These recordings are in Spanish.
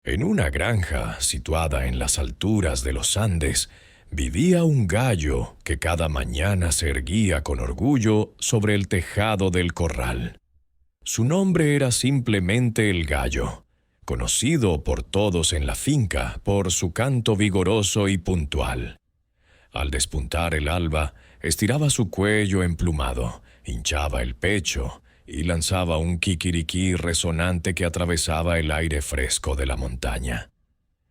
En una granja situada en las alturas de los Andes, vivía un gallo que cada mañana se erguía con orgullo sobre el tejado del corral. Su nombre era simplemente el gallo, conocido por todos en la finca por su canto vigoroso y puntual. Al despuntar el alba, estiraba su cuello emplumado, hinchaba el pecho y lanzaba un kikiriquí resonante que atravesaba el aire fresco de la montaña.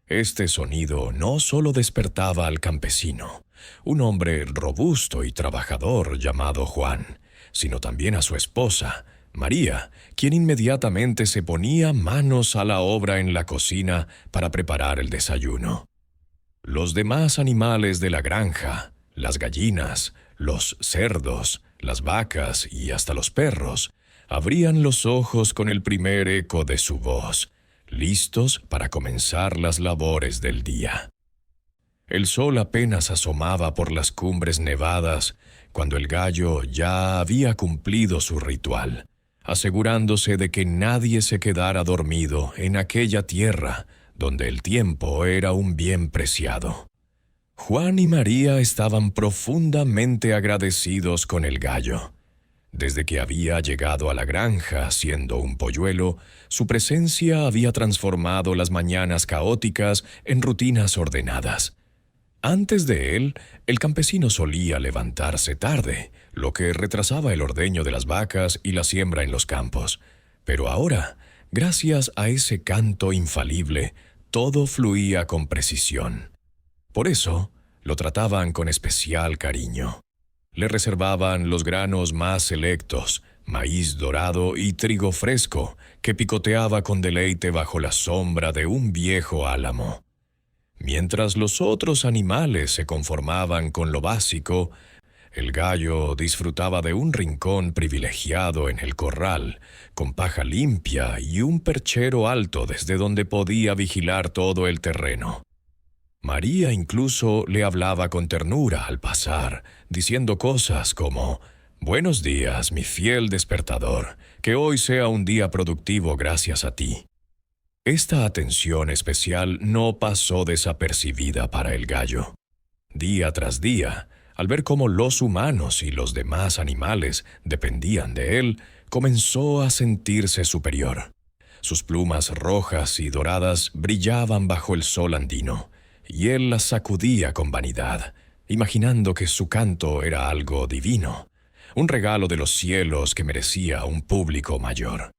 Este sonido no solo despertaba al campesino, un hombre robusto y trabajador llamado Juan, sino también a su esposa, María, quien inmediatamente se ponía manos a la obra en la cocina para preparar el desayuno. Los demás animales de la granja, las gallinas, los cerdos, las vacas y hasta los perros, abrían los ojos con el primer eco de su voz, listos para comenzar las labores del día. El sol apenas asomaba por las cumbres nevadas cuando el gallo ya había cumplido su ritual, asegurándose de que nadie se quedara dormido en aquella tierra donde el tiempo era un bien preciado. Juan y María estaban profundamente agradecidos con el gallo. Desde que había llegado a la granja siendo un polluelo, su presencia había transformado las mañanas caóticas en rutinas ordenadas. Antes de él, el campesino solía levantarse tarde, lo que retrasaba el ordeño de las vacas y la siembra en los campos. Pero ahora, gracias a ese canto infalible, todo fluía con precisión. Por eso, lo trataban con especial cariño. Le reservaban los granos más selectos, maíz dorado y trigo fresco, que picoteaba con deleite bajo la sombra de un viejo álamo. Mientras los otros animales se conformaban con lo básico, el gallo disfrutaba de un rincón privilegiado en el corral, con paja limpia y un perchero alto desde donde podía vigilar todo el terreno. María incluso le hablaba con ternura al pasar, diciendo cosas como: «Buenos días, mi fiel despertador, que hoy sea un día productivo gracias a ti». Esta atención especial no pasó desapercibida para el gallo. Día tras día, al ver cómo los humanos y los demás animales dependían de él, comenzó a sentirse superior. Sus plumas rojas y doradas brillaban bajo el sol andino, y él las sacudía con vanidad, imaginando que su canto era algo divino, un regalo de los cielos que merecía un público mayor.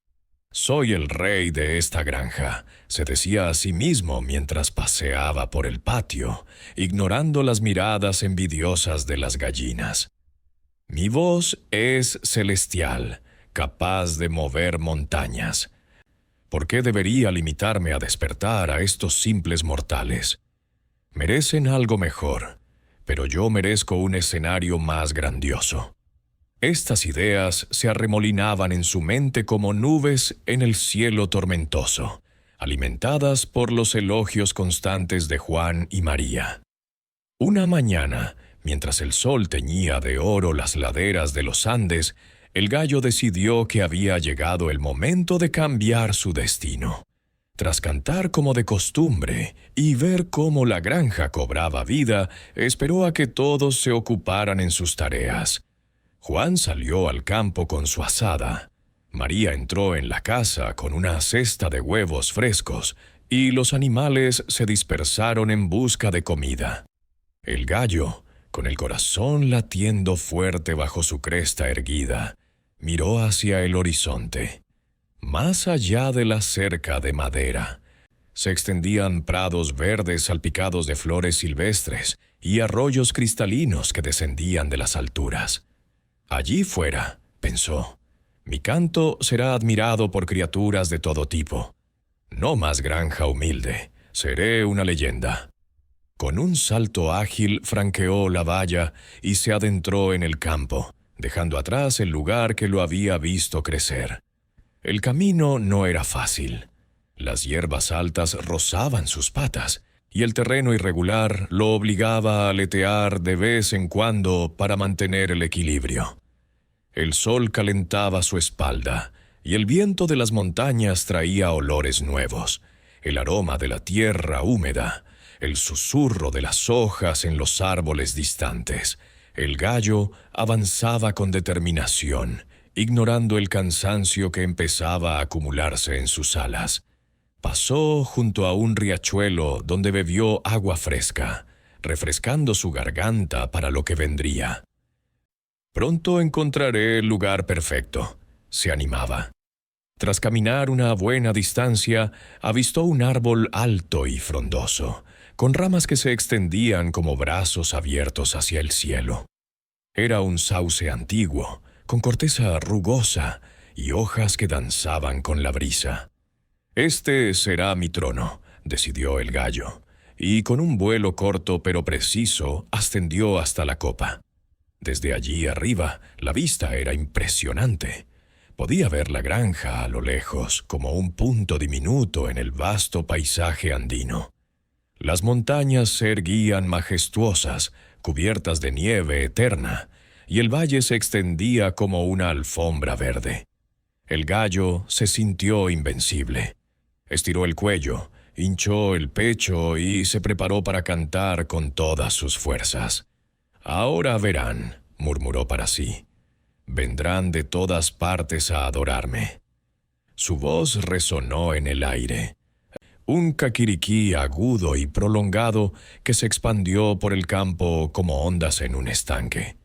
«Soy el rey de esta granja», se decía a sí mismo mientras paseaba por el patio, ignorando las miradas envidiosas de las gallinas. «Mi voz es celestial, capaz de mover montañas. ¿Por qué debería limitarme a despertar a estos simples mortales? Merecen algo mejor, pero yo merezco un escenario más grandioso». Estas ideas se arremolinaban en su mente como nubes en el cielo tormentoso, alimentadas por los elogios constantes de Juan y María. Una mañana, mientras el sol teñía de oro las laderas de los Andes, el gallo decidió que había llegado el momento de cambiar su destino. Tras cantar como de costumbre y ver cómo la granja cobraba vida, esperó a que todos se ocuparan en sus tareas. Juan salió al campo con su azada. María entró en la casa con una cesta de huevos frescos y los animales se dispersaron en busca de comida. El gallo, con el corazón latiendo fuerte bajo su cresta erguida, miró hacia el horizonte. Más allá de la cerca de madera, se extendían prados verdes salpicados de flores silvestres y arroyos cristalinos que descendían de las alturas. Allí fuera, pensó, mi canto será admirado por criaturas de todo tipo. No más granja humilde, seré una leyenda. Con un salto ágil franqueó la valla y se adentró en el campo, dejando atrás el lugar que lo había visto crecer. El camino no era fácil. Las hierbas altas rozaban sus patas, y el terreno irregular lo obligaba a aletear de vez en cuando para mantener el equilibrio. El sol calentaba su espalda, y el viento de las montañas traía olores nuevos. el aroma de la tierra húmeda, el susurro de las hojas en los árboles distantes. El gallo avanzaba con determinación, ignorando el cansancio que empezaba a acumularse en sus alas. Pasó junto a un riachuelo donde bebió agua fresca, refrescando su garganta para lo que vendría. Pronto encontraré el lugar perfecto, se animaba. Tras caminar una buena distancia, avistó un árbol alto y frondoso, con ramas que se extendían como brazos abiertos hacia el cielo. Era un sauce antiguo, con corteza rugosa y hojas que danzaban con la brisa. «Este será mi trono», decidió el gallo, y con un vuelo corto pero preciso ascendió hasta la copa. Desde allí arriba, la vista era impresionante. Podía ver la granja a lo lejos, como un punto diminuto en el vasto paisaje andino. Las montañas se erguían majestuosas, cubiertas de nieve eterna, y el valle se extendía como una alfombra verde. El gallo se sintió invencible. Estiró el cuello, hinchó el pecho y se preparó para cantar con todas sus fuerzas. «Ahora verán», murmuró para sí. «Vendrán de todas partes a adorarme». Su voz resonó en el aire. Un caquiriquí agudo y prolongado que se expandió por el campo como ondas en un estanque.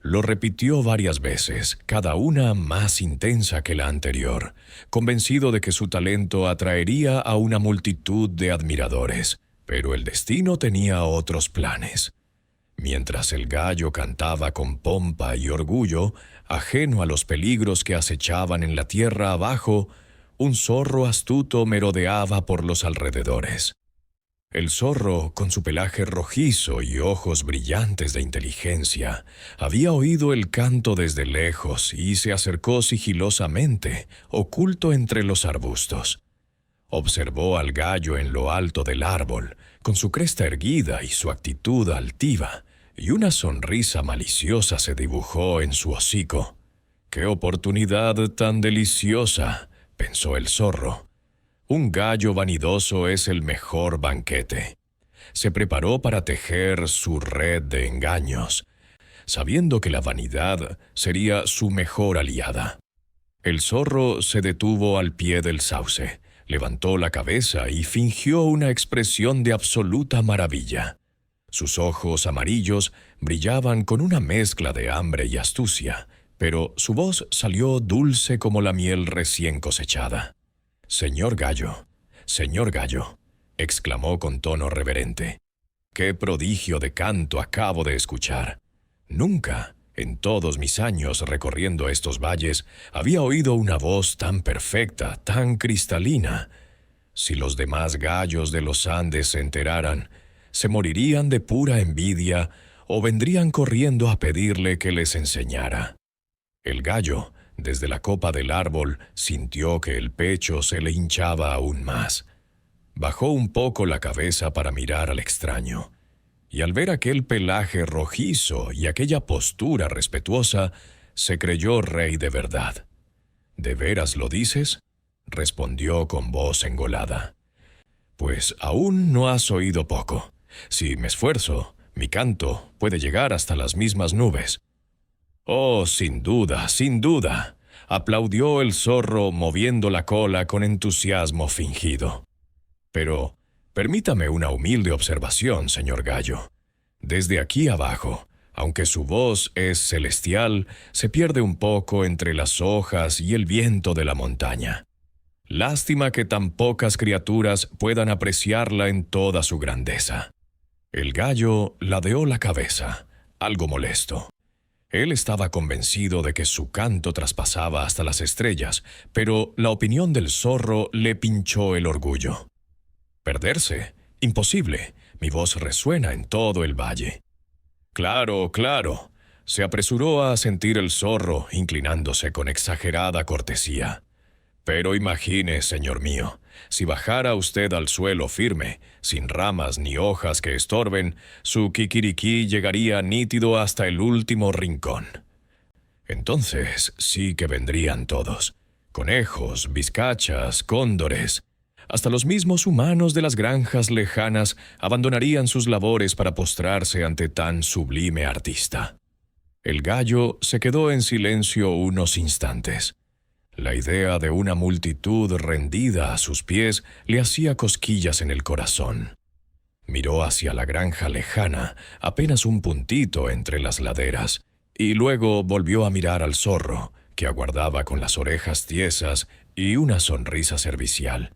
Lo repitió varias veces, cada una más intensa que la anterior, convencido de que su talento atraería a una multitud de admiradores. Pero el destino tenía otros planes. Mientras el gallo cantaba con pompa y orgullo, ajeno a los peligros que acechaban en la tierra abajo, un zorro astuto merodeaba por los alrededores. El zorro, con su pelaje rojizo y ojos brillantes de inteligencia, había oído el canto desde lejos y se acercó sigilosamente, oculto entre los arbustos. Observó al gallo en lo alto del árbol, con su cresta erguida y su actitud altiva, y una sonrisa maliciosa se dibujó en su hocico. «¡Qué oportunidad tan deliciosa!», pensó el zorro. «Un gallo vanidoso es el mejor banquete». Se preparó para tejer su red de engaños, sabiendo que la vanidad sería su mejor aliada. El zorro se detuvo al pie del sauce, levantó la cabeza y fingió una expresión de absoluta maravilla. Sus ojos amarillos brillaban con una mezcla de hambre y astucia, pero su voz salió dulce como la miel recién cosechada. «Señor gallo, exclamó con tono reverente. «¡Qué prodigio de canto acabo de escuchar! Nunca, en todos mis años recorriendo estos valles, había oído una voz tan perfecta, tan cristalina. Si los demás gallos de los Andes se enteraran, se morirían de pura envidia o vendrían corriendo a pedirle que les enseñara». El gallo, desde la copa del árbol, sintió que el pecho se le hinchaba aún más. Bajó un poco la cabeza para mirar al extraño, y al ver aquel pelaje rojizo y aquella postura respetuosa, se creyó rey de verdad. «¿De veras lo dices?», respondió con voz engolada. «Pues aún no has oído poco. Si me esfuerzo, mi canto puede llegar hasta las mismas nubes». «Oh, sin duda, aplaudió el zorro moviendo la cola con entusiasmo fingido. «Pero permítame una humilde observación, señor gallo. Desde aquí abajo, aunque su voz es celestial, se pierde un poco entre las hojas y el viento de la montaña. Lástima que tan pocas criaturas puedan apreciarla en toda su grandeza». El gallo ladeó la cabeza, algo molesto. Él estaba convencido de que su canto traspasaba hasta las estrellas, pero la opinión del zorro le pinchó el orgullo. «¿Perderse? Imposible. Mi voz resuena en todo el valle». «Claro, se apresuró a asentir el zorro, inclinándose con exagerada cortesía. «Pero imagine, señor mío, si bajara usted al suelo firme, sin ramas ni hojas que estorben, su kikiriki llegaría nítido hasta el último rincón. Entonces sí que vendrían todos: conejos, vizcachas, cóndores. Hasta los mismos humanos de las granjas lejanas abandonarían sus labores para postrarse ante tan sublime artista. El gallo se quedó en silencio unos instantes. La idea de una multitud rendida a sus pies le hacía cosquillas en el corazón. Miró hacia la granja lejana, apenas un puntito entre las laderas, y luego volvió a mirar al zorro, que aguardaba con las orejas tiesas y una sonrisa servicial.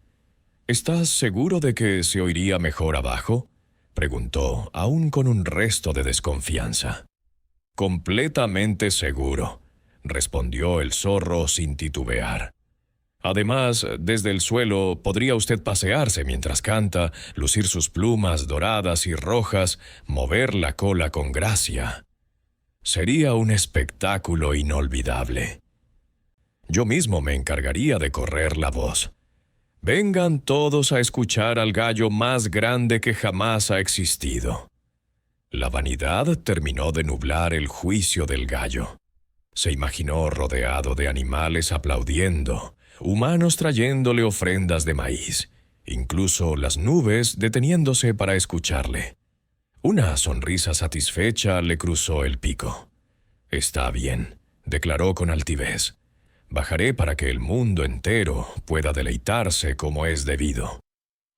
«¿Estás seguro de que se oiría mejor abajo?», preguntó, aún con un resto de desconfianza. «Completamente seguro», respondió el zorro sin titubear. «Además, desde el suelo podría usted pasearse mientras canta, lucir sus plumas doradas y rojas, mover la cola con gracia. Sería un espectáculo inolvidable. Yo mismo me encargaría de correr la voz. Vengan todos a escuchar al gallo más grande que jamás ha existido». La vanidad terminó de nublar el juicio del gallo. Se imaginó rodeado de animales aplaudiendo, humanos trayéndole ofrendas de maíz, incluso las nubes deteniéndose para escucharle. Una sonrisa satisfecha le cruzó el pico. «Está bien», declaró con altivez. «Bajaré para que el mundo entero pueda deleitarse como es debido».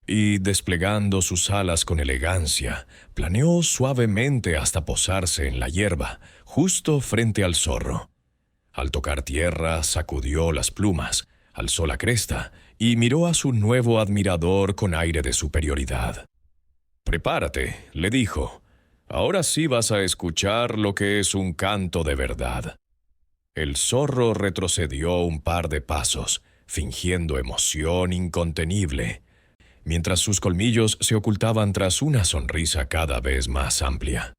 Y, desplegando sus alas con elegancia, planeó suavemente hasta posarse en la hierba, justo frente al zorro. Al tocar tierra, sacudió las plumas, alzó la cresta y miró a su nuevo admirador con aire de superioridad. «Prepárate», le dijo. «Ahora sí vas a escuchar lo que es un canto de verdad». El zorro retrocedió un par de pasos, fingiendo emoción incontenible, mientras sus colmillos se ocultaban tras una sonrisa cada vez más amplia.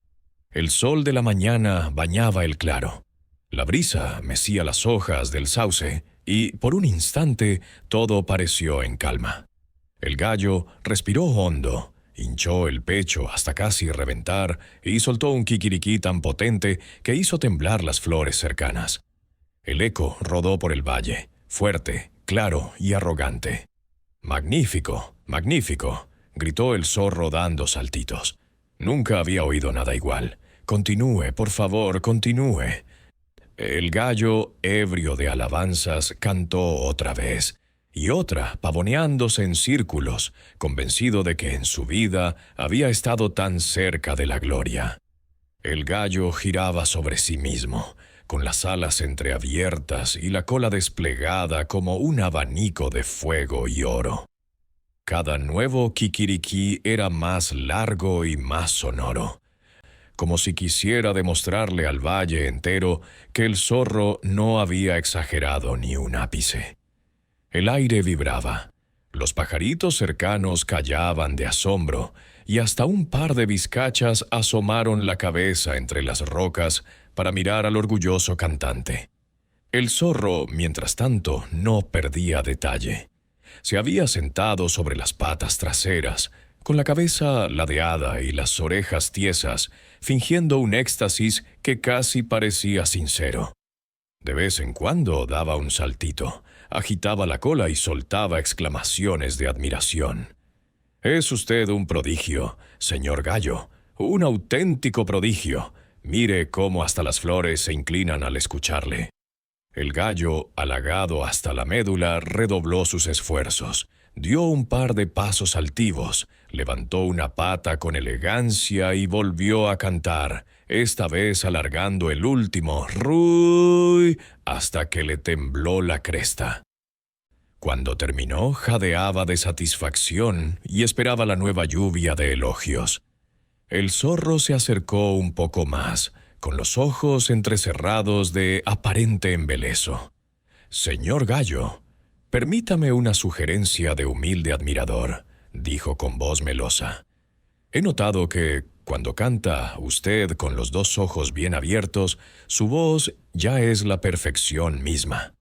El sol de la mañana bañaba el claro. La brisa mecía las hojas del sauce y, por un instante, todo pareció en calma. El gallo respiró hondo, hinchó el pecho hasta casi reventar y soltó un kikirikí tan potente que hizo temblar las flores cercanas. El eco rodó por el valle, fuerte, claro y arrogante. «Magnífico, magnífico», gritó el zorro dando saltitos. «Nunca había oído nada igual. Continúe, por favor, continúe». El gallo, ebrio de alabanzas, cantó otra vez, y otra, pavoneándose en círculos, convencido de que en su vida había estado tan cerca de la gloria. El gallo giraba sobre sí mismo, con las alas entreabiertas y la cola desplegada como un abanico de fuego y oro. Cada nuevo kikirikí era más largo y más sonoro, como si quisiera demostrarle al valle entero que el zorro no había exagerado ni un ápice. El aire vibraba, los pajaritos cercanos callaban de asombro, y hasta un par de vizcachas asomaron la cabeza entre las rocas para mirar al orgulloso cantante. El zorro, mientras tanto, no perdía detalle. Se había sentado sobre las patas traseras, con la cabeza ladeada y las orejas tiesas, fingiendo un éxtasis que casi parecía sincero. De vez en cuando daba un saltito, agitaba la cola y soltaba exclamaciones de admiración. «Es usted un prodigio, señor gallo, un auténtico prodigio. Mire cómo hasta las flores se inclinan al escucharle». El gallo, halagado hasta la médula, redobló sus esfuerzos, dio un par de pasos altivos, levantó una pata con elegancia y volvió a cantar, esta vez alargando el último «ruy» hasta que le tembló la cresta. Cuando terminó, jadeaba de satisfacción y esperaba la nueva lluvia de elogios. El zorro se acercó un poco más, con los ojos entrecerrados de aparente embeleso. «Señor gallo, permítame una sugerencia de humilde admirador», dijo con voz melosa. «He notado que, cuando canta usted con los dos ojos bien abiertos, su voz ya es la perfección misma.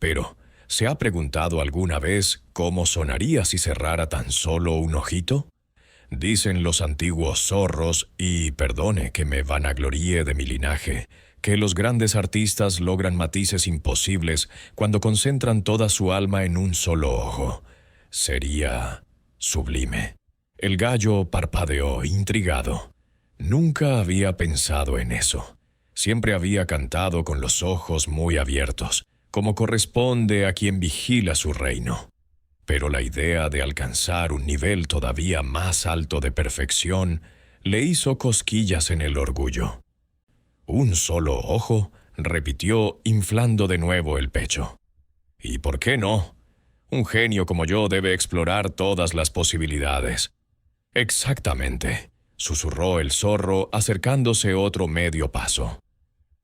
Pero, ¿se ha preguntado alguna vez cómo sonaría si cerrara tan solo un ojito? Dicen los antiguos zorros, y perdone que me vanagloríe de mi linaje, que los grandes artistas logran matices imposibles cuando concentran toda su alma en un solo ojo. Sería sublime. El gallo parpadeó, intrigado. Nunca había pensado en eso. Siempre había cantado con los ojos muy abiertos, como corresponde a quien vigila su reino. Pero la idea de alcanzar un nivel todavía más alto de perfección le hizo cosquillas en el orgullo. «¿Un solo ojo?», repitió, inflando de nuevo el pecho. «¿Y por qué no? Un genio como yo debe explorar todas las posibilidades». «Exactamente», susurró el zorro, acercándose otro medio paso.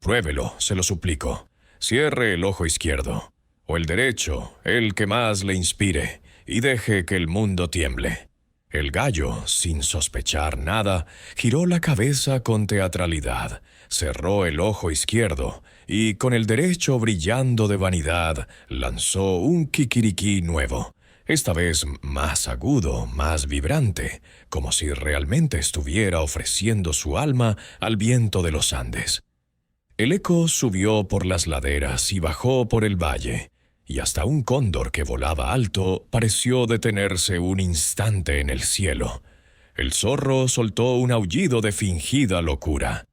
«Pruébelo, se lo suplico. Cierre el ojo izquierdo, o el derecho, el que más le inspire, y deje que el mundo tiemble». El gallo, sin sospechar nada, giró la cabeza con teatralidad, cerró el ojo izquierdo y, con el derecho brillando de vanidad, lanzó un kikiriki nuevo, esta vez más agudo, más vibrante, como si realmente estuviera ofreciendo su alma al viento de los Andes. El eco subió por las laderas y bajó por el valle, y hasta un cóndor que volaba alto pareció detenerse un instante en el cielo. El zorro soltó un aullido de fingida locura.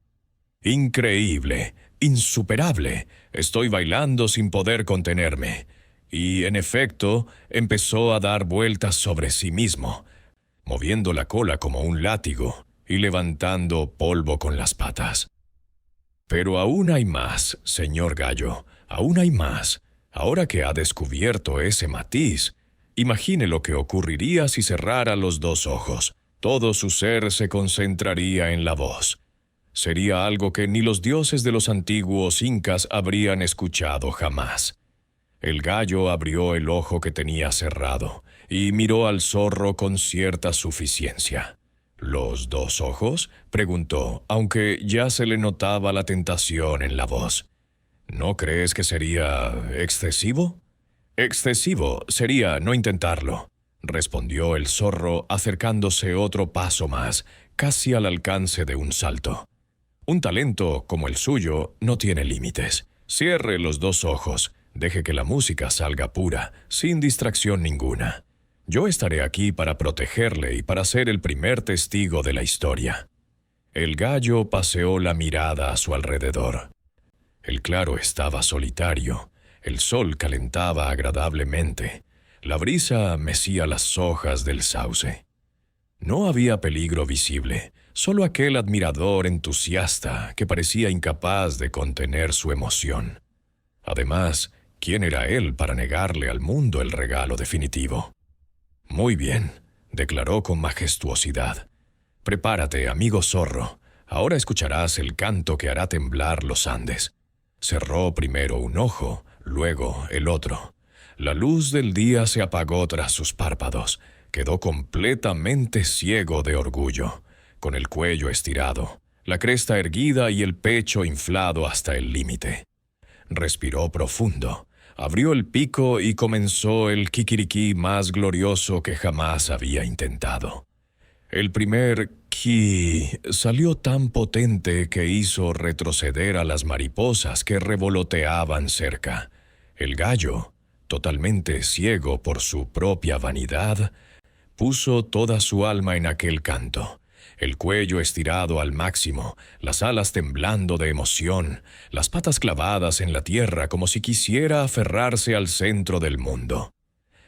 «Increíble, insuperable, estoy bailando sin poder contenerme». Y, en efecto, empezó a dar vueltas sobre sí mismo, moviendo la cola como un látigo y levantando polvo con las patas. «Pero aún hay más, señor gallo, aún hay más. Ahora que ha descubierto ese matiz, imagine lo que ocurriría si cerrara los dos ojos. Todo su ser se concentraría en la voz. Sería algo que ni los dioses de los antiguos incas habrían escuchado jamás». El gallo abrió el ojo que tenía cerrado y miró al zorro con cierta suficiencia. «¿Los dos ojos?», preguntó, aunque ya se le notaba la tentación en la voz. «¿No crees que sería excesivo?». «Excesivo sería no intentarlo», respondió el zorro, acercándose otro paso más, casi al alcance de un salto. «Un talento como el suyo no tiene límites. Cierre los dos ojos, deje que la música salga pura, sin distracción ninguna. Yo estaré aquí para protegerle y para ser el primer testigo de la historia». El gallo paseó la mirada a su alrededor. El claro estaba solitario, el sol calentaba agradablemente, la brisa mecía las hojas del sauce. No había peligro visible, solo aquel admirador entusiasta que parecía incapaz de contener su emoción. Además, ¿quién era él para negarle al mundo el regalo definitivo? «Muy bien», declaró con majestuosidad. «Prepárate, amigo zorro. Ahora escucharás el canto que hará temblar los Andes». Cerró primero un ojo, luego el otro. La luz del día se apagó tras sus párpados. Quedó completamente ciego de orgullo, con el cuello estirado, la cresta erguida y el pecho inflado hasta el límite. Respiró profundo, abrió el pico y comenzó el kikiriki más glorioso que jamás había intentado. El primer ki salió tan potente que hizo retroceder a las mariposas que revoloteaban cerca. El gallo, totalmente ciego por su propia vanidad, puso toda su alma en aquel canto. El cuello estirado al máximo, las alas temblando de emoción, las patas clavadas en la tierra como si quisiera aferrarse al centro del mundo.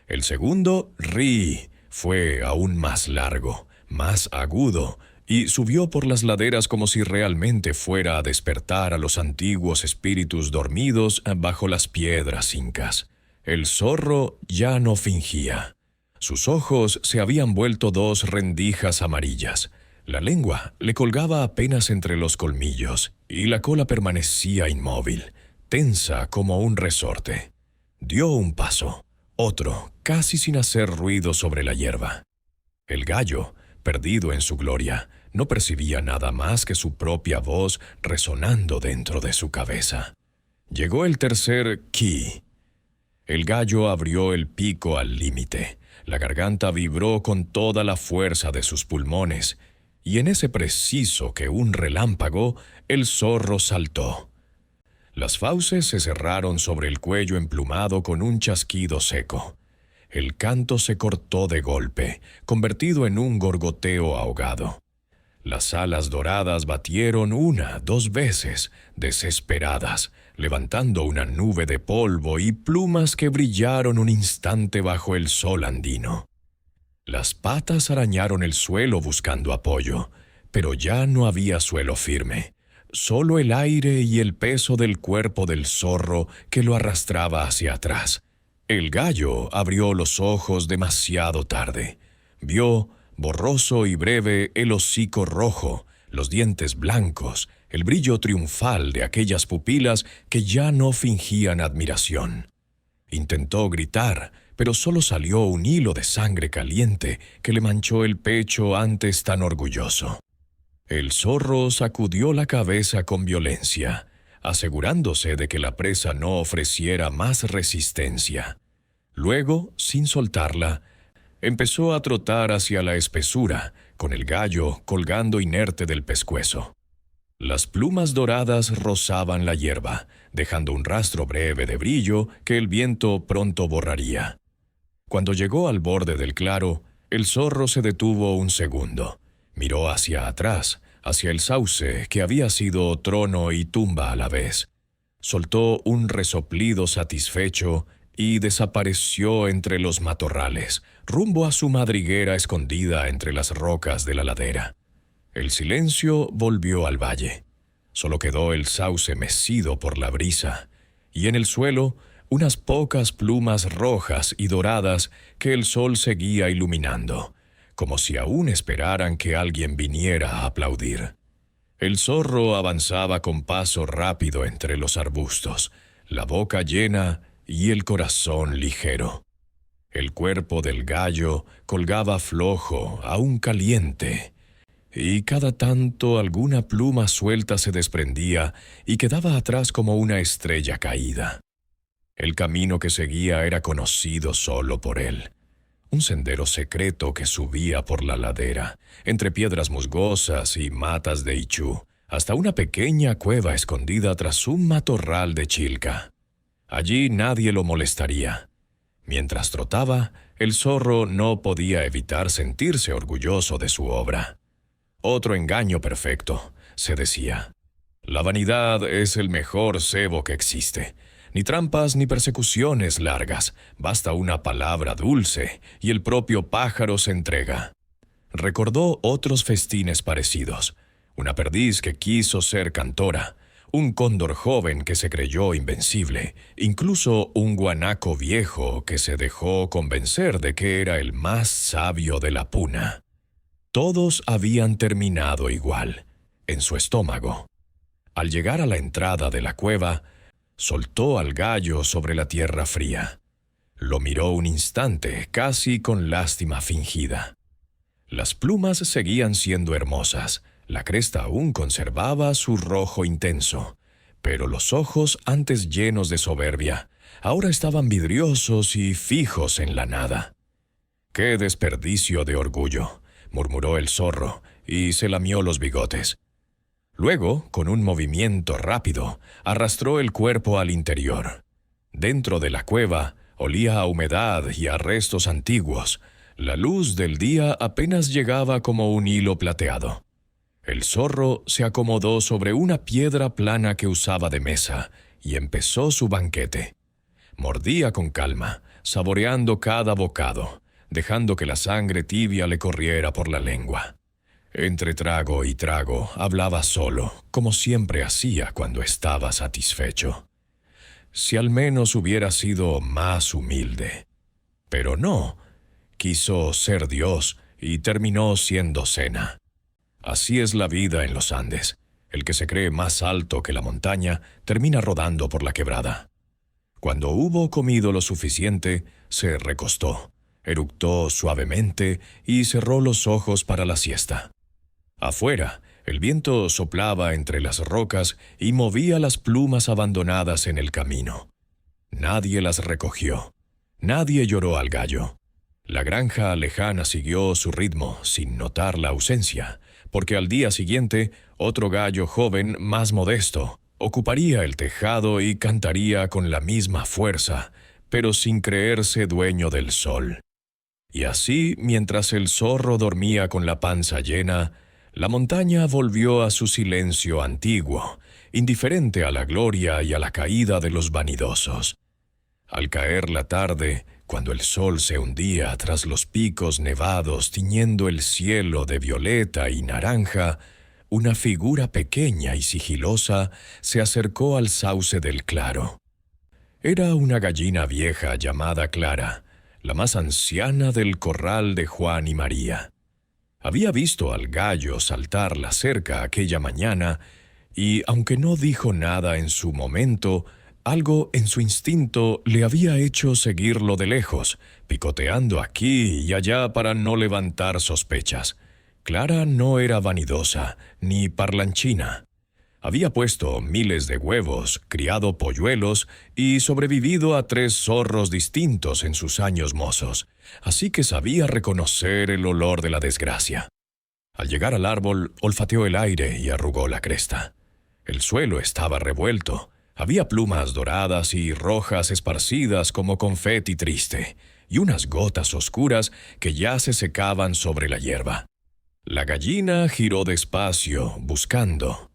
El segundo ri fue aún más largo, más agudo, y subió por las laderas como si realmente fuera a despertar a los antiguos espíritus dormidos bajo las piedras incas. El zorro ya no fingía. Sus ojos se habían vuelto dos rendijas amarillas. La lengua le colgaba apenas entre los colmillos, y la cola permanecía inmóvil, tensa como un resorte. Dio un paso, otro, casi sin hacer ruido sobre la hierba. El gallo, perdido en su gloria, no percibía nada más que su propia voz resonando dentro de su cabeza. Llegó el tercer ki. El gallo abrió el pico al límite. La garganta vibró con toda la fuerza de sus pulmones, y en ese preciso que un relámpago, el zorro saltó. Las fauces se cerraron sobre el cuello emplumado con un chasquido seco. el canto se cortó de golpe, convertido en un gorgoteo ahogado. Las alas doradas batieron 1, 2 veces, desesperadas, levantando una nube de polvo y plumas que brillaron un instante bajo el sol andino. Las patas arañaron el suelo buscando apoyo, pero ya no había suelo firme, solo el aire y el peso del cuerpo del zorro que lo arrastraba hacia atrás. El gallo abrió los ojos demasiado tarde. Vio, borroso y breve, el hocico rojo, los dientes blancos, el brillo triunfal de aquellas pupilas que ya no fingían admiración. Intentó gritar, pero solo salió un hilo de sangre caliente que le manchó el pecho antes tan orgulloso. El zorro sacudió la cabeza con violencia, asegurándose de que la presa no ofreciera más resistencia. Luego, sin soltarla, empezó a trotar hacia la espesura, con el gallo colgando inerte del pescuezo. Las plumas doradas rozaban la hierba, dejando un rastro breve de brillo que el viento pronto borraría. Cuando llegó al borde del claro, el zorro se detuvo un segundo. Miró hacia atrás, hacia el sauce que había sido trono y tumba a la vez. Soltó un resoplido satisfecho y desapareció entre los matorrales, rumbo a su madriguera escondida entre las rocas de la ladera. El silencio volvió al valle. Solo quedó el sauce mecido por la brisa, y en el suelo unas pocas plumas rojas y doradas que el sol seguía iluminando, como si aún esperaran que alguien viniera a aplaudir. El zorro avanzaba con paso rápido entre los arbustos, la boca llena y el corazón ligero. El cuerpo del gallo colgaba flojo, aún caliente, y cada tanto alguna pluma suelta se desprendía y quedaba atrás como una estrella caída. El camino que seguía era conocido solo por él. Un sendero secreto que subía por la ladera, entre piedras musgosas y matas de ichú, hasta una pequeña cueva escondida tras un matorral de chilca. Allí nadie lo molestaría. Mientras trotaba, el zorro no podía evitar sentirse orgulloso de su obra. Otro engaño perfecto, se decía. La vanidad es el mejor cebo que existe. Ni trampas ni persecuciones largas, basta una palabra dulce y el propio pájaro se entrega. Recordó otros festines parecidos, una perdiz que quiso ser cantora, un cóndor joven que se creyó invencible, incluso un guanaco viejo que se dejó convencer de que era el más sabio de la puna. Todos habían terminado igual, en su estómago. Al llegar a la entrada de la cueva, soltó al gallo sobre la tierra fría. Lo miró un instante, casi con lástima fingida. Las plumas seguían siendo hermosas, la cresta aún conservaba su rojo intenso, pero los ojos, antes llenos de soberbia, ahora estaban vidriosos y fijos en la nada. ¡Qué desperdicio de orgullo!, murmuró el zorro, y se lamió los bigotes. Luego, con un movimiento rápido, arrastró el cuerpo al interior. Dentro de la cueva olía a humedad y a restos antiguos. La luz del día apenas llegaba como un hilo plateado. El zorro se acomodó sobre una piedra plana que usaba de mesa y empezó su banquete. Mordía con calma, saboreando cada bocado, dejando que la sangre tibia le corriera por la lengua. Entre trago y trago hablaba solo, como siempre hacía cuando estaba satisfecho. Si al menos hubiera sido más humilde. Pero no, quiso ser Dios y terminó siendo cena. Así es la vida en los Andes. El que se cree más alto que la montaña termina rodando por la quebrada. Cuando hubo comido lo suficiente, se recostó, eructó suavemente y cerró los ojos para la siesta. Afuera, el viento soplaba entre las rocas y movía las plumas abandonadas en el camino. Nadie las recogió. Nadie lloró al gallo. La granja lejana siguió su ritmo sin notar la ausencia, porque al día siguiente otro gallo joven más modesto ocuparía el tejado y cantaría con la misma fuerza, pero sin creerse dueño del sol. Y así, mientras el zorro dormía con la panza llena, la montaña volvió a su silencio antiguo, indiferente a la gloria y a la caída de los vanidosos. Al caer la tarde, cuando el sol se hundía tras los picos nevados tiñendo el cielo de violeta y naranja, una figura pequeña y sigilosa se acercó al sauce del claro. Era una gallina vieja llamada Clara, la más anciana del corral de Juan y María. Había visto al gallo saltar la cerca aquella mañana y, aunque no dijo nada en su momento, algo en su instinto le había hecho seguirlo de lejos, picoteando aquí y allá para no levantar sospechas. Clara no era vanidosa ni parlanchina. Había puesto miles de huevos, criado polluelos y sobrevivido a 3 zorros distintos en sus años mozos, así que sabía reconocer el olor de la desgracia. Al llegar al árbol, olfateó el aire y arrugó la cresta. El suelo estaba revuelto. Había plumas doradas y rojas esparcidas como confeti triste, y unas gotas oscuras que ya se secaban sobre la hierba. La gallina giró despacio, buscando.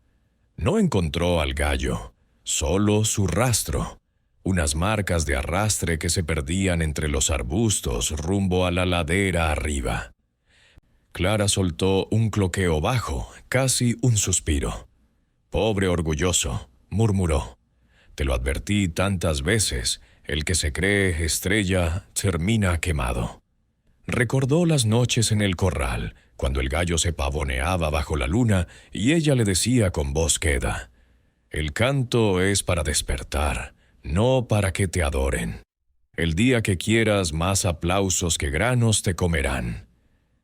No encontró al gallo, solo su rastro, unas marcas de arrastre que se perdían entre los arbustos rumbo a la ladera arriba. Clara soltó un cloqueo bajo, casi un suspiro. «Pobre orgulloso», murmuró. «Te lo advertí tantas veces, el que se cree estrella termina quemado». Recordó las noches en el corral, cuando el gallo se pavoneaba bajo la luna y ella le decía con voz queda: «El canto es para despertar, no para que te adoren. El día que quieras más aplausos que granos te comerán».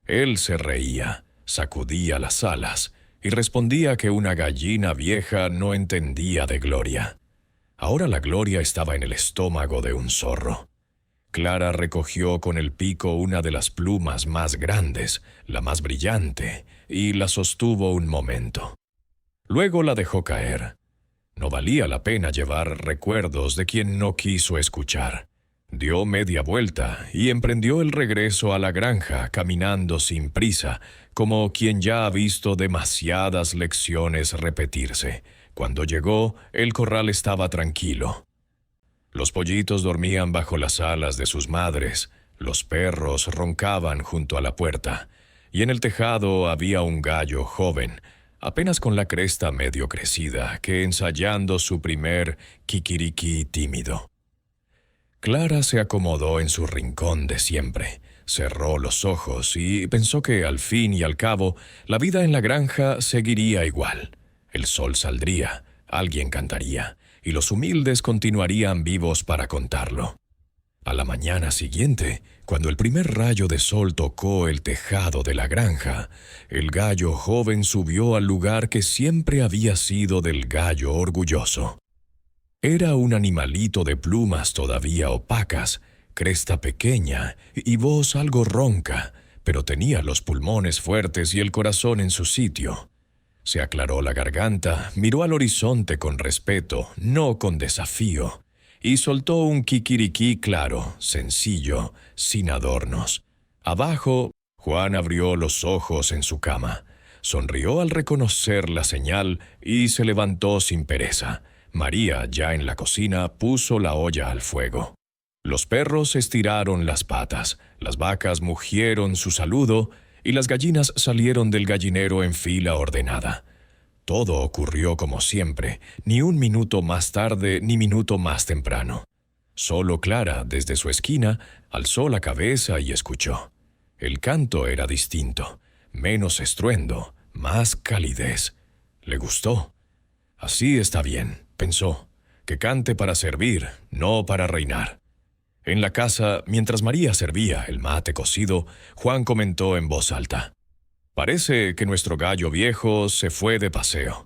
Él se reía, sacudía las alas y respondía que una gallina vieja no entendía de gloria. Ahora la gloria estaba en el estómago de un zorro. Clara recogió con el pico una de las plumas más grandes, la más brillante, y la sostuvo un momento. Luego la dejó caer. No valía la pena llevar recuerdos de quien no quiso escuchar. Dio media vuelta y emprendió el regreso a la granja caminando sin prisa, como quien ya ha visto demasiadas lecciones repetirse. Cuando llegó, el corral estaba tranquilo. Los pollitos dormían bajo las alas de sus madres, los perros roncaban junto a la puerta, y en el tejado había un gallo joven, apenas con la cresta medio crecida, que ensayando su primer kikiriki tímido. Clara se acomodó en su rincón de siempre, cerró los ojos y pensó que al fin y al cabo la vida en la granja seguiría igual. El sol saldría, alguien cantaría, y los humildes continuarían vivos para contarlo. A la mañana siguiente, cuando el primer rayo de sol tocó el tejado de la granja, el gallo joven subió al lugar que siempre había sido del gallo orgulloso. Era un animalito de plumas todavía opacas, cresta pequeña y voz algo ronca, pero tenía los pulmones fuertes y el corazón en su sitio. Se aclaró la garganta, miró al horizonte con respeto, no con desafío, y soltó un kikiriki claro, sencillo, sin adornos. Abajo, Juan abrió los ojos en su cama, sonrió al reconocer la señal y se levantó sin pereza. María, ya en la cocina, puso la olla al fuego. Los perros estiraron las patas, las vacas mugieron su saludo y las gallinas salieron del gallinero en fila ordenada. Todo ocurrió como siempre, ni un minuto más tarde ni minuto más temprano. Solo Clara, desde su esquina, alzó la cabeza y escuchó. El canto era distinto, menos estruendo, más calidez. Le gustó. Así está bien, pensó, que cante para servir, no para reinar. En la casa, mientras María servía el mate cocido, Juan comentó en voz alta: «Parece que nuestro gallo viejo se fue de paseo.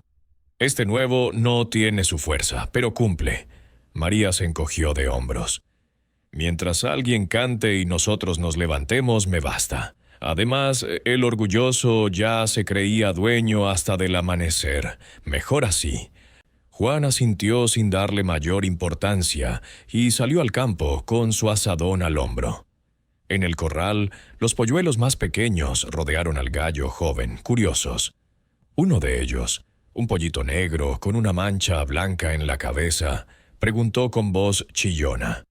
Este nuevo no tiene su fuerza, pero cumple». María se encogió de hombros. «Mientras alguien cante y nosotros nos levantemos, me basta. Además, el orgulloso ya se creía dueño hasta del amanecer. Mejor así». Juan asintió sin darle mayor importancia y salió al campo con su azadón al hombro. En el corral, los polluelos más pequeños rodearon al gallo joven, curiosos. Uno de ellos, un pollito negro con una mancha blanca en la cabeza, preguntó con voz chillona: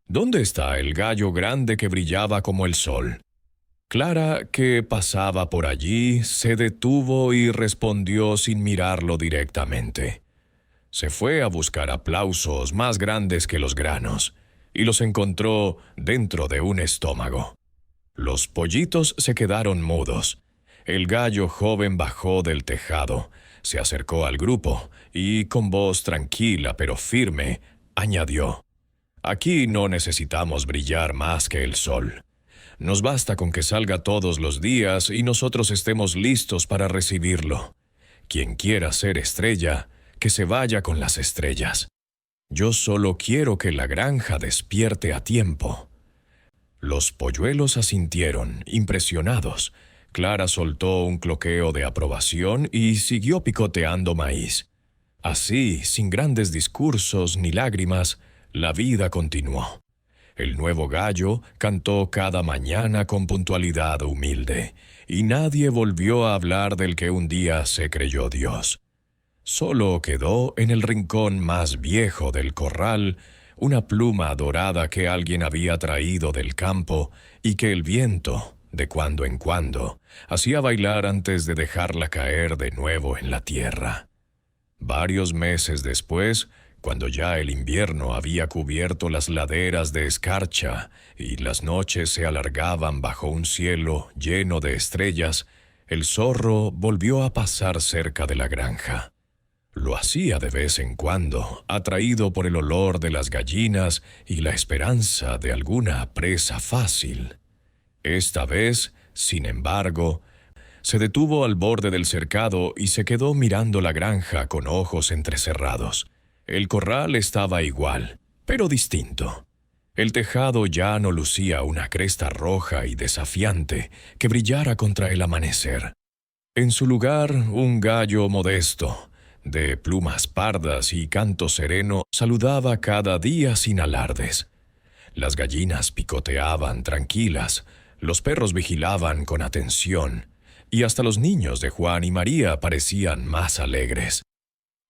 «¿Dónde está el gallo grande que brillaba como el sol?». Clara, que pasaba por allí, se detuvo y respondió sin mirarlo directamente: «Se fue a buscar aplausos más grandes que los granos, y los encontró dentro de un estómago». Los pollitos se quedaron mudos. El gallo joven bajó del tejado, se acercó al grupo y, con voz tranquila pero firme, añadió: «Aquí no necesitamos brillar más que el sol. Nos basta con que salga todos los días y nosotros estemos listos para recibirlo. Quien quiera ser estrella, que se vaya con las estrellas. Yo solo quiero que la granja despierte a tiempo». Los polluelos asintieron, impresionados. Clara soltó un cloqueo de aprobación y siguió picoteando maíz. Así, sin grandes discursos ni lágrimas, la vida continuó. El nuevo gallo cantó cada mañana con puntualidad humilde, y nadie volvió a hablar del que un día se creyó Dios. Solo quedó en el rincón más viejo del corral una pluma dorada que alguien había traído del campo y que el viento, de cuando en cuando, hacía bailar antes de dejarla caer de nuevo en la tierra. Varios meses después, cuando ya el invierno había cubierto las laderas de escarcha y las noches se alargaban bajo un cielo lleno de estrellas, el zorro volvió a pasar cerca de la granja. Lo hacía de vez en cuando, atraído por el olor de las gallinas y la esperanza de alguna presa fácil. Esta vez, sin embargo, se detuvo al borde del cercado y se quedó mirando la granja con ojos entrecerrados. El corral estaba igual, pero distinto. El tejado ya no lucía una cresta roja y desafiante que brillara contra el amanecer. En su lugar, un gallo modesto, de plumas pardas y canto sereno, saludaba cada día sin alardes. Las gallinas picoteaban tranquilas, los perros vigilaban con atención, y hasta los niños de Juan y María parecían más alegres.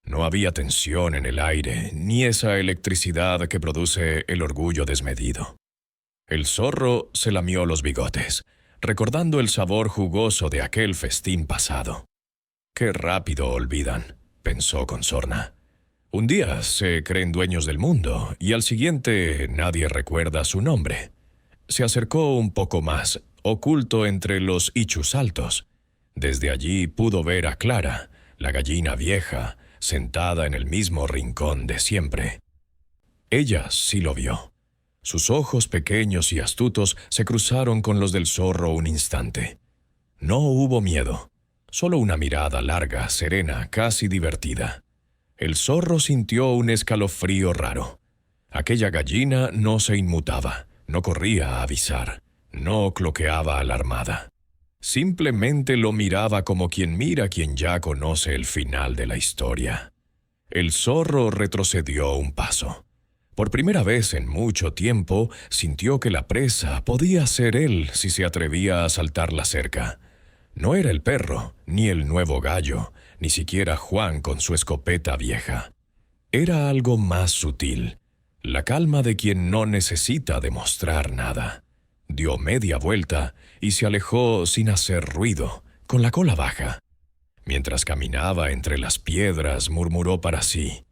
No había tensión en el aire, ni esa electricidad que produce el orgullo desmedido. El zorro se lamió los bigotes, recordando el sabor jugoso de aquel festín pasado. «Qué rápido olvidan», pensó con sorna. «Un día se creen dueños del mundo y al siguiente nadie recuerda su nombre». Se acercó un poco más, oculto entre los ichus altos. Desde allí pudo ver a Clara, la gallina vieja, sentada en el mismo rincón de siempre. Ella sí lo vio. Sus ojos pequeños y astutos se cruzaron con los del zorro un instante. No hubo miedo, solo una mirada larga, serena, casi divertida. El zorro sintió un escalofrío raro. Aquella gallina no se inmutaba, no corría a avisar, no cloqueaba alarmada. Simplemente lo miraba como quien mira a quien ya conoce el final de la historia. El zorro retrocedió un paso. Por primera vez en mucho tiempo, sintió que la presa podía ser él si se atrevía a saltar la cerca. No era el perro, ni el nuevo gallo, ni siquiera Juan con su escopeta vieja. Era algo más sutil, la calma de quien no necesita demostrar nada. Dio media vuelta y se alejó sin hacer ruido, con la cola baja. Mientras caminaba entre las piedras, murmuró para sí: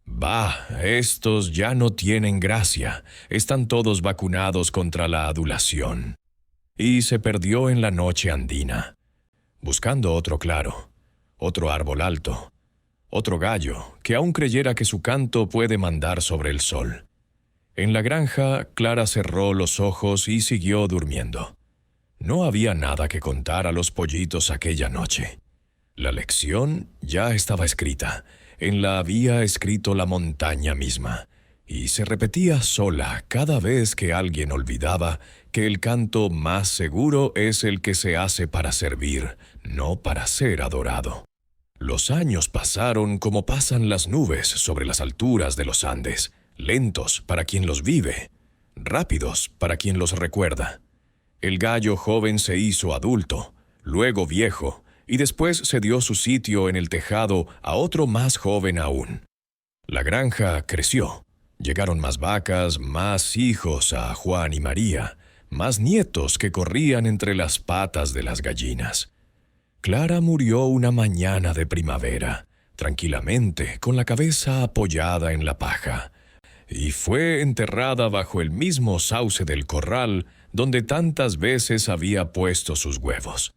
«Bah, estos ya no tienen gracia, están todos vacunados contra la adulación». Y se perdió en la noche andina, buscando otro claro, otro árbol alto, otro gallo que aún creyera que su canto puede mandar sobre el sol. En la granja, Clara cerró los ojos y siguió durmiendo. No había nada que contar a los pollitos aquella noche. La lección ya estaba escrita, la había escrito la montaña misma, y se repetía sola cada vez que alguien olvidaba que el canto más seguro es el que se hace para servir, no para ser adorado. Los años pasaron como pasan las nubes sobre las alturas de los Andes, lentos para quien los vive, rápidos para quien los recuerda. El gallo joven se hizo adulto, luego viejo, y después cedió su sitio en el tejado a otro más joven aún. La granja creció. Llegaron más vacas, más hijos a Juan y María, más nietos que corrían entre las patas de las gallinas. Clara murió una mañana de primavera, tranquilamente, con la cabeza apoyada en la paja, y fue enterrada bajo el mismo sauce del corral donde tantas veces había puesto sus huevos.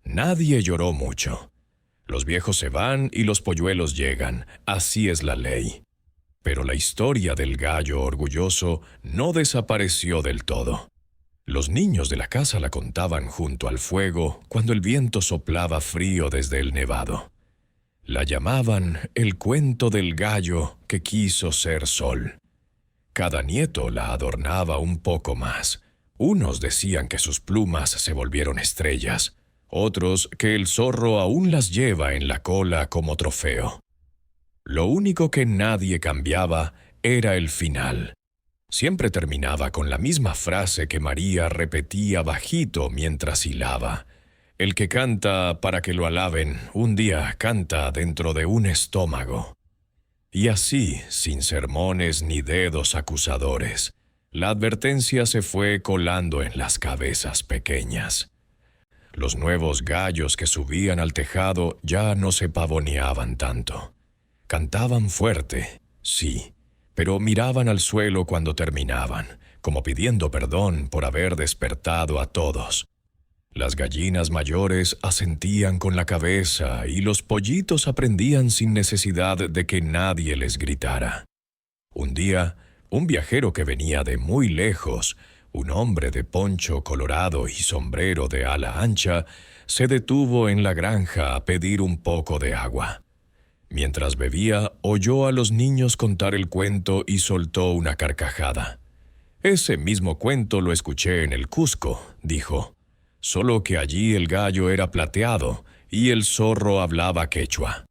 Nadie lloró mucho. Los viejos se van y los polluelos llegan, así es la ley. Pero la historia del gallo orgulloso no desapareció del todo. Los niños de la casa la contaban junto al fuego cuando el viento soplaba frío desde el nevado. La llamaban el cuento del gallo que quiso ser sol. Cada nieto la adornaba un poco más. Unos decían que sus plumas se volvieron estrellas, otros que el zorro aún las lleva en la cola como trofeo. Lo único que nadie cambiaba era el final. Siempre terminaba con la misma frase que María repetía bajito mientras hilaba. El que canta para que lo alaben, un día canta dentro de un estómago. Y así, sin sermones ni dedos acusadores, la advertencia se fue colando en las cabezas pequeñas. Los nuevos gallos que subían al tejado ya no se pavoneaban tanto. Cantaban fuerte, sí, pero miraban al suelo cuando terminaban, como pidiendo perdón por haber despertado a todos. Las gallinas mayores asentían con la cabeza y los pollitos aprendían sin necesidad de que nadie les gritara. Un día, un viajero que venía de muy lejos, un hombre de poncho colorado y sombrero de ala ancha, se detuvo en la granja a pedir un poco de agua. Mientras bebía, oyó a los niños contar el cuento y soltó una carcajada. «Ese mismo cuento lo escuché en el Cusco», dijo, «solo que allí el gallo era plateado y el zorro hablaba quechua».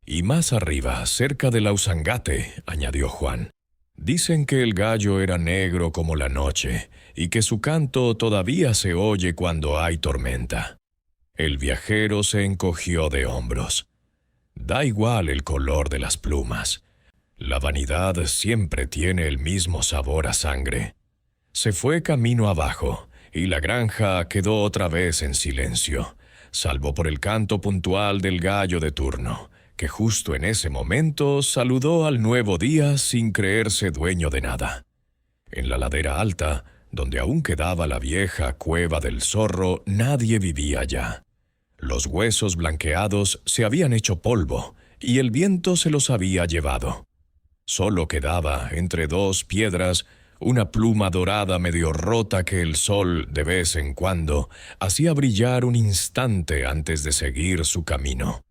«Y más arriba, cerca de Lausangate», añadió Juan, «dicen que el gallo era negro como la noche y que su canto todavía se oye cuando hay tormenta». El viajero se encogió de hombros. Da igual el color de las plumas. La vanidad siempre tiene el mismo sabor a sangre. Se fue camino abajo, y la granja quedó otra vez en silencio, salvo por el canto puntual del gallo de turno, que justo en ese momento saludó al nuevo día sin creerse dueño de nada. En la ladera alta, donde aún quedaba la vieja cueva del zorro, nadie vivía ya. Los huesos blanqueados se habían hecho polvo, y el viento se los había llevado. Solo quedaba, entre dos piedras, una pluma dorada medio rota que el sol, de vez en cuando, hacía brillar un instante antes de seguir su camino.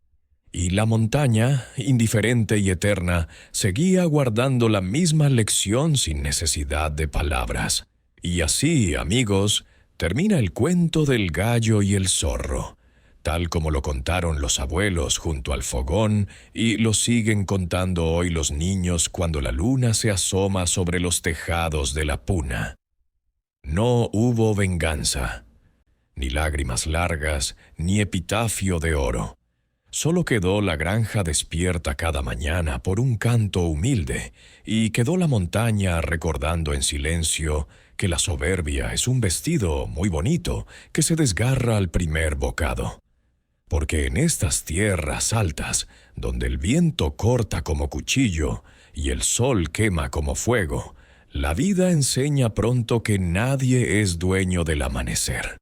Y la montaña, indiferente y eterna, seguía guardando la misma lección sin necesidad de palabras. Y así, amigos, termina el cuento del gallo y el zorro, tal como lo contaron los abuelos junto al fogón y lo siguen contando hoy los niños cuando la luna se asoma sobre los tejados de la puna. No hubo venganza, ni lágrimas largas, ni epitafio de oro. Solo quedó la granja despierta cada mañana por un canto humilde, y quedó la montaña recordando en silencio que la soberbia es un vestido muy bonito que se desgarra al primer bocado. Porque en estas tierras altas, donde el viento corta como cuchillo y el sol quema como fuego, la vida enseña pronto que nadie es dueño del amanecer.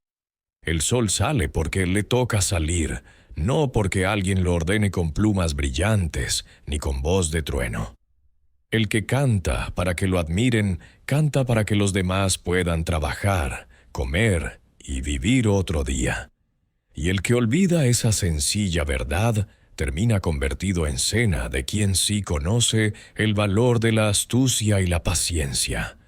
El sol sale porque le toca salir, no porque alguien lo ordene con plumas brillantes ni con voz de trueno. El que canta para que lo admiren, canta para que los demás puedan trabajar, comer y vivir otro día. Y el que olvida esa sencilla verdad termina convertido en cena de quien sí conoce el valor de la astucia y la paciencia.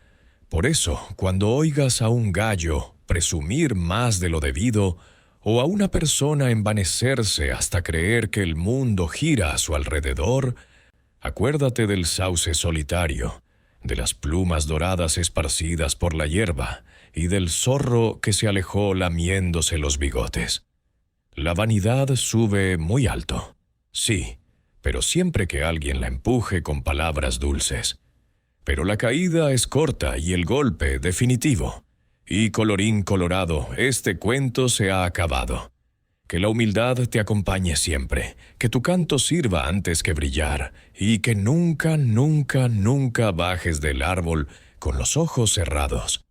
Por eso, cuando oigas a un gallo presumir más de lo debido, o a una persona envanecerse hasta creer que el mundo gira a su alrededor, acuérdate del sauce solitario, de las plumas doradas esparcidas por la hierba y del zorro que se alejó lamiéndose los bigotes. La vanidad sube muy alto, sí, pero siempre que alguien la empuje con palabras dulces. Pero la caída es corta y el golpe definitivo. Y colorín colorado, este cuento se ha acabado. Que la humildad te acompañe siempre, que tu canto sirva antes que brillar, y que nunca, nunca, nunca bajes del árbol con los ojos cerrados.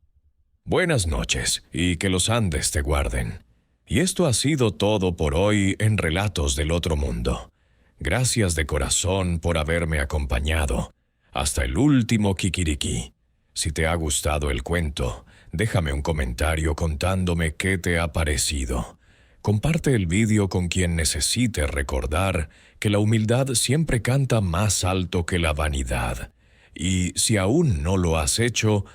Buenas noches, y que los Andes te guarden. Y esto ha sido todo por hoy en Relatos del Otro Mundo. Gracias de corazón por haberme acompañado. Hasta el último kikiriki. Si te ha gustado el cuento, déjame un comentario contándome qué te ha parecido. Comparte el vídeo con quien necesite recordar que la humildad siempre canta más alto que la vanidad. Y si aún no lo has hecho,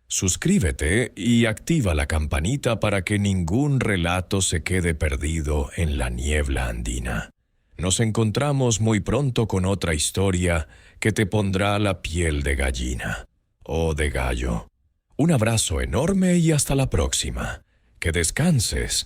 suscríbete y activa la campanita para que ningún relato se quede perdido en la niebla andina. Nos encontramos muy pronto con otra historia que te pondrá la piel de gallina o de gallo. Un abrazo enorme y hasta la próxima. Que descanses